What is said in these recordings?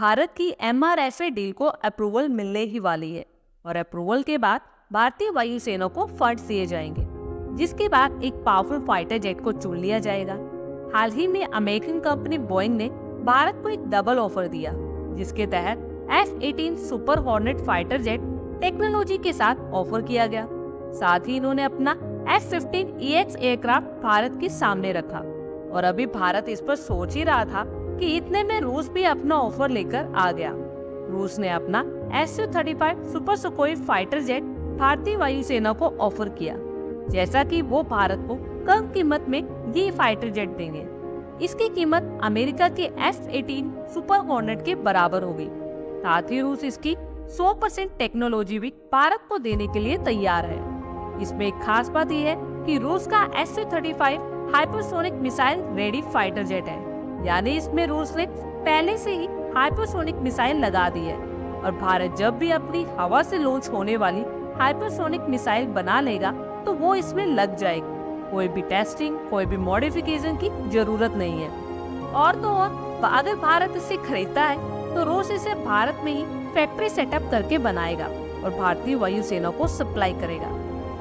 भारत की MRFA deal को approval मिलने ही वाली है और अप्रूवल के बाद भारतीय वायुसेना को फंड्स दिए जाएंगे, जिसके बाद एक पावरफुल फाइटर जेट को चुन लिया जाएगा। हाल ही में अमेरिकन कंपनी बोइंग ने भारत को एक डबल ऑफर दिया, जिसके तहत F-18 super hornet fighter jet technology के साथ ऑफर किया गया। साथ ही इन्होंने अपना F-15EX एयरक्राफ्ट भारत के सामने रखा और अभी भारत इस पर सोच ही रहा था कि इतने में रूस भी अपना ऑफर लेकर आ गया। रूस ने अपना Su-35 super Sukhoi fighter jet भारतीय वायुसेना को ऑफर किया, जैसा कि वो भारत को कम कीमत में ये फाइटर जेट देंगे। इसकी कीमत अमेरिका के F-18 सुपर हॉर्नेट के बराबर होगी। साथ ही रूस इसकी 100% टेक्नोलॉजी भी भारत को देने के लिए तैयार है। इसमें एक खास बात यह है कि रूस का Su-35 hypersonic missile ready fighter jet है, यानी इसमें रूस ने पहले से ही हाइपरसोनिक मिसाइल लगा दी है और भारत जब भी अपनी हवा से लॉन्च होने वाली हाइपरसोनिक मिसाइल बना लेगा तो वो इसमें लग जाएगी। कोई भी टेस्टिंग, कोई भी मॉडिफिकेशन की जरूरत नहीं है। और तो और अगर भारत इसे खरीदता है तो रूस इसे भारत में ही फैक्ट्री सेटअप करके बनाएगा और भारतीय वायुसेना को सप्लाई करेगा।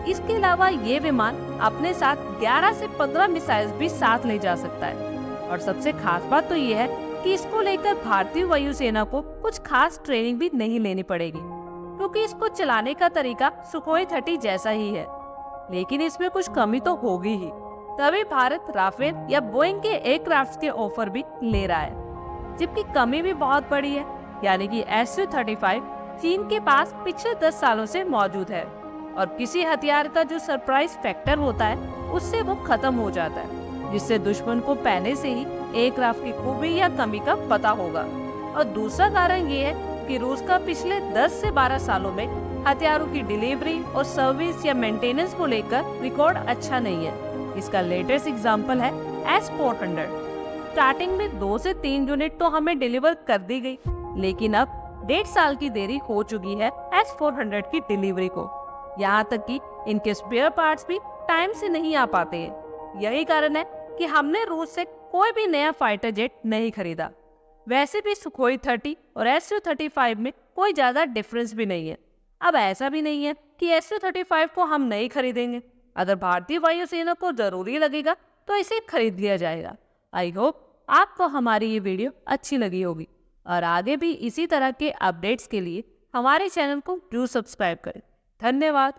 इसके अलावा ये विमान अपने साथ 11 से 15 मिसाइल भी साथ ले जा सकता है और सबसे खास बात तो ये है कि इसको लेकर भारतीय वायुसेना को कुछ खास ट्रेनिंग भी नहीं लेनी पड़ेगी, क्योंकि इसको चलाने का तरीका सुखोई 30 जैसा ही है। लेकिन इसमें कुछ कमी तो होगी ही, तभी भारत राफेल या बोइंग के एयरक्राफ्ट के ऑफर भी ले रहा है। जबकि कमी भी बहुत बड़ी है, यानी कि Su-35 चीन के पास पिछले 10 सालों से मौजूद है और किसी हथियार का जो सरप्राइज फैक्टर होता है उससे वो खत्म हो जाता है, जिससे दुश्मन को पहले से ही एयरक्राफ्ट की खूबी या कमी का पता होगा। और दूसरा कारण ये है कि रूस का पिछले 10 से 12 सालों में हथियारों की डिलीवरी और सर्विस या मेंटेनेंस को लेकर रिकॉर्ड अच्छा नहीं है। इसका लेटेस्ट एग्जांपल है S-400। स्टार्टिंग में 2 से 3 यूनिट तो हमें डिलीवर कर दी गई, लेकिन अब 1.5 साल की देरी हो चुकी है S-400 की डिलीवरी को। यहाँ तक कि इनके स्पेयर पार्ट्स भी टाइम से नहीं आ पाते हैं। यही कारण है कि हमने रूस से कोई भी नया फाइटर जेट नहीं खरीदा। वैसे भी सुखोई 30 और Su-35 में कोई ज्यादा डिफरेंस भी नहीं है। अब ऐसा भी नहीं है कि Su-35 को हम नहीं खरीदेंगे। अगर भारतीय वायुसेना को जरूरी लगेगा तो इसे खरीद लिया जाएगा। आई होप आपको हमारी ये वीडियो अच्छी लगी होगी और आगे भी इसी तरह के अपडेट्स के लिए हमारे चैनल को जरूर सब्सक्राइब करें। धन्यवाद।